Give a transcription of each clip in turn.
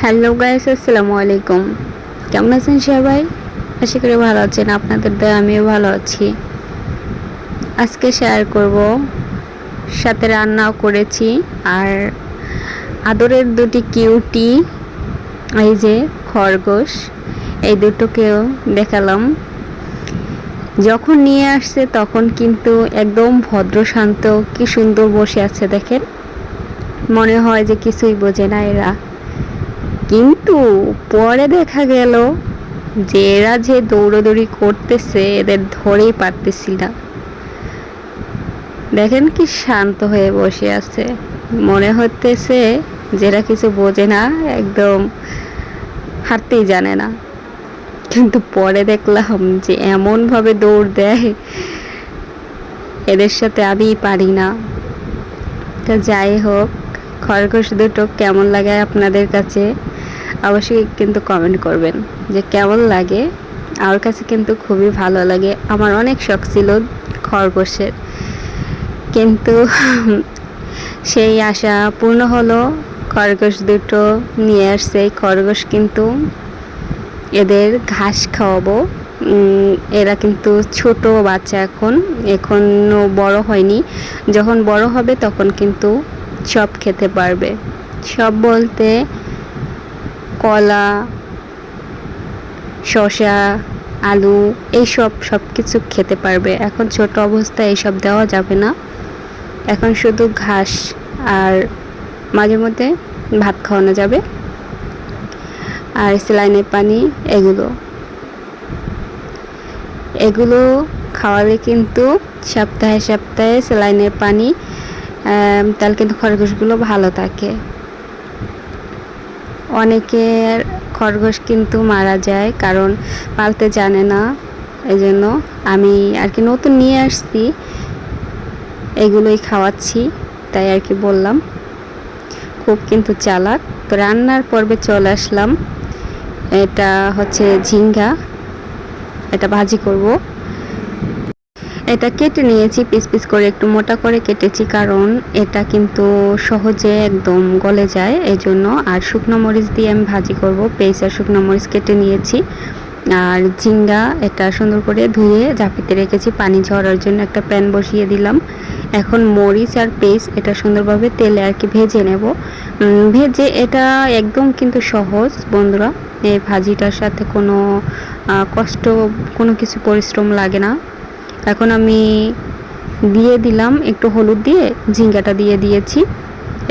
Hello guys, আসসালামু আলাইকুম। কেমন আছেন সবাই? আশা করি ভালো আছেন। আপনাদের দয়ায় আমিও ভালো আছি। আজকে শেয়ার করব, সাথে রান্নাও করেছি। আর আদরের দুটি কিউটি, এই যে খরগোশ, এই দুটোকেও দেখালাম। যখন নিয়ে আসছে তখন কিন্তু একদম ভদ্র শান্ত, কি সুন্দর বসে আছে দেখেন। মনে হয় যে কিছুই বোঝে না এরা, কিন্তু পরে দেখা গেল যে এরা যে দৌড়াদৌড়ি করতেছে, এদের ধরেই পারতেছি না। দেখেন কি শান্ত হয়ে বসে আছে, মনে হতেছে যে এরা কিছু বোঝে না, একদম হাঁটতেই জানে না। কিন্তু পরে দেখলাম যে এমন ভাবে দৌড় দেয়, এদের সাথে আমি পারি না। তো যাই হোক, খরগোশ দুটো কেমন লাগে আপনাদের কাছে অবশ্যই কিন্তু কমেন্ট করবেন যে কেমন লাগে। আমার কাছে কিন্তু খুবই ভালো লাগে। আমার অনেক শখ ছিল খরগোশের, কিন্তু সেই আশা পূর্ণ হলো। খরগোশ দুটো নিয়ে আসছে। খরগোশ কিন্তু এদের ঘাস খাওয়াবো। এরা কিন্তু ছোট বাচ্চা, এখনো বড় হয়নি। যখন বড় হবে তখন কিন্তু সব খেতে পারবে। সব বলতে কলা, শসা, আলু, এইসব সব কিছু খেতে পারবে। এখন ছোট অবস্থায় এইসব দেওয়া যাবে না। এখন শুধু ঘাস আর মাঝে মধ্যে ভাত খাওয়ানো যাবে, আর স্যালাইনের পানি, এগুলো এগুলো খাওয়ালে কিন্তু সপ্তাহে সপ্তাহে স্যালাইনের পানি, তাহলে কিন্তু খরগোশগুলো ভালো থাকে। অনেকের খরগোশ কিন্তু মারা যায় কারণ পালতে জানে না। এই জন্য আমি আর কি নতুন নিয়ে আসছি, এগুলোই খাওয়াচ্ছি, তাই আর কি বললাম। খুব কিন্তু চালাক। তো রান্নার পর্বে চলে আসলাম। এটা হচ্ছে ঝিঙ্গা, এটা ভাজি করব। এটা কেটে নিয়েছি পিস পিস করে, একটু মোটা করে কেটেছি, কারণ এটা কিন্তু সহজে একদম গলে যায় এই জন্য। আর শুকনো মরিচ দিয়ে আমি ভাজি করব। পেঁয়াজ আর শুকনো মরিচ কেটে নিয়েছি। আর ঝিঙ্গা এটা সুন্দর করে ধুয়ে ঝাঁপিতে রেখেছি পানি ঝরার জন্য। একটা প্যান বসিয়ে দিলাম। এখন মরিচ আর পেঁয়াজ এটা সুন্দরভাবে তেলে আর কি ভেজে নেব। ভেজে এটা একদম কিন্তু সহজ বন্ধুরা। এই ভাজিটার সাথে কোনো কষ্ট, কোনো কিছু পরিশ্রম লাগে না। এখন আমি দিয়ে দিলাম একটু হলুদ দিয়ে, ঝিঙ্গাটা দিয়ে দিয়েছি।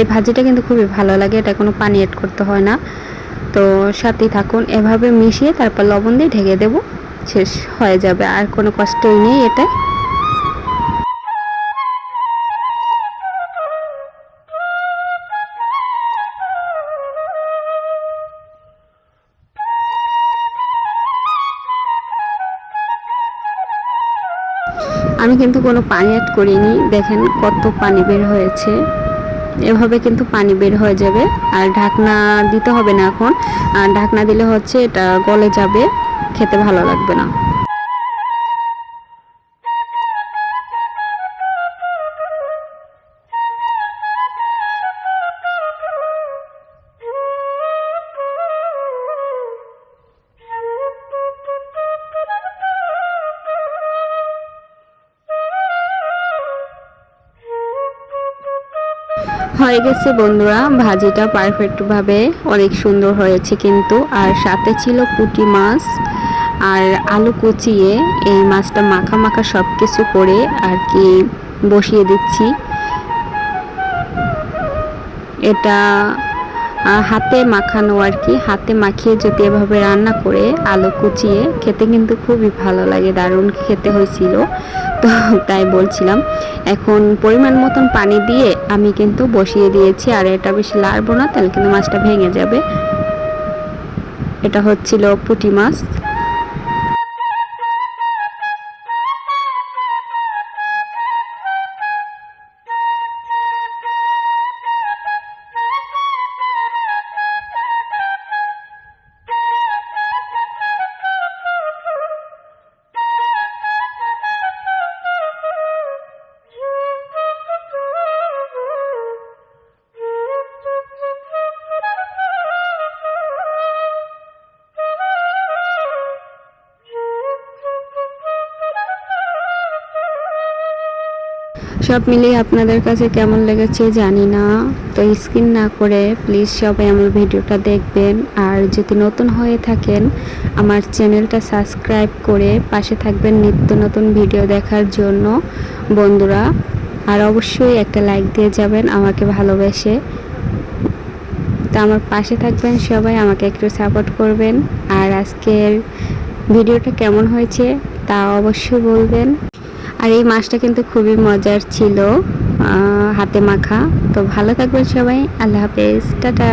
এই ভাজিটা কিন্তু খুবই ভালো লাগে, এটা কোনো পানি অ্যাড করতে হয় না। তো সাথেই থাকুন, এভাবে মিশিয়ে তারপর লবণ দিয়ে ঢেকে দেব, শেষ হয়ে যাবে। আর কোনো কষ্টই নেই এটা। আমি কিন্তু কোনো পানি অ্যাড করিনি, দেখেন কত পানি বের হয়েছে। এভাবে কিন্তু পানি বের হয়ে যাবে। আর ঢাকনা দিতে হবে না এখন। আর ঢাকনা দিলে হচ্ছে এটা গলে যাবে, খেতে ভালো লাগবে না। হয়ে গেছে বন্ধুরা, ভাজিটা পারফেক্টভাবে অনেক সুন্দর হয়েছে কিন্তু। আর সাথে ছিল পুঁটি মাছ আর আলু কুচিয়ে, এই মাছটা মাখা মাখা সব কিছু করে আর কি বসিয়ে দিচ্ছি। এটা হাতে মাখানো আর কি, হাতে মাখিয়ে যদি এভাবে রান্না করে আলু কুচিয়ে খেতে কিন্তু খুবই ভালো লাগে, দারুণ খেতে হয়েছিল। তো তাই বলছিলাম। এখন পরিমাণ মতন পানি দিয়ে আমি কিন্তু বসিয়ে দিয়েছি। আর এটা বেশি লাড়বো না, তাহলে কিন্তু মাছটা ভেঙে যাবে। এটা হচ্ছিল পুঁটি মাছ। সব মিলিয়ে আপনাদের কাছে কেমন লেগেছে জানি না। তো স্কিপ না করে প্লিজ সবাই আমার ভিডিওটা দেখবেন, আর যদি নতুন হয়ে থাকেন আমার চ্যানেলটা সাবস্ক্রাইব করে পাশে থাকবেন নিত্য নতুন ভিডিও দেখার জন্য বন্ধুরা। আর অবশ্যই একটা লাইক দিয়ে যাবেন আমাকে ভালোবেসে। তো আমার পাশে থাকবেন সবাই, আমাকে একটু সাপোর্ট করবেন। আর আজকের ভিডিওটা কেমন হয়েছে তা অবশ্যই বলবেন। আর এই মাছটা কিন্তু খুবই মজার ছিল, হাতে মাখা। তো ভালো থাকবেন সবাই, আল্লাহ হাফেজ, টাটা।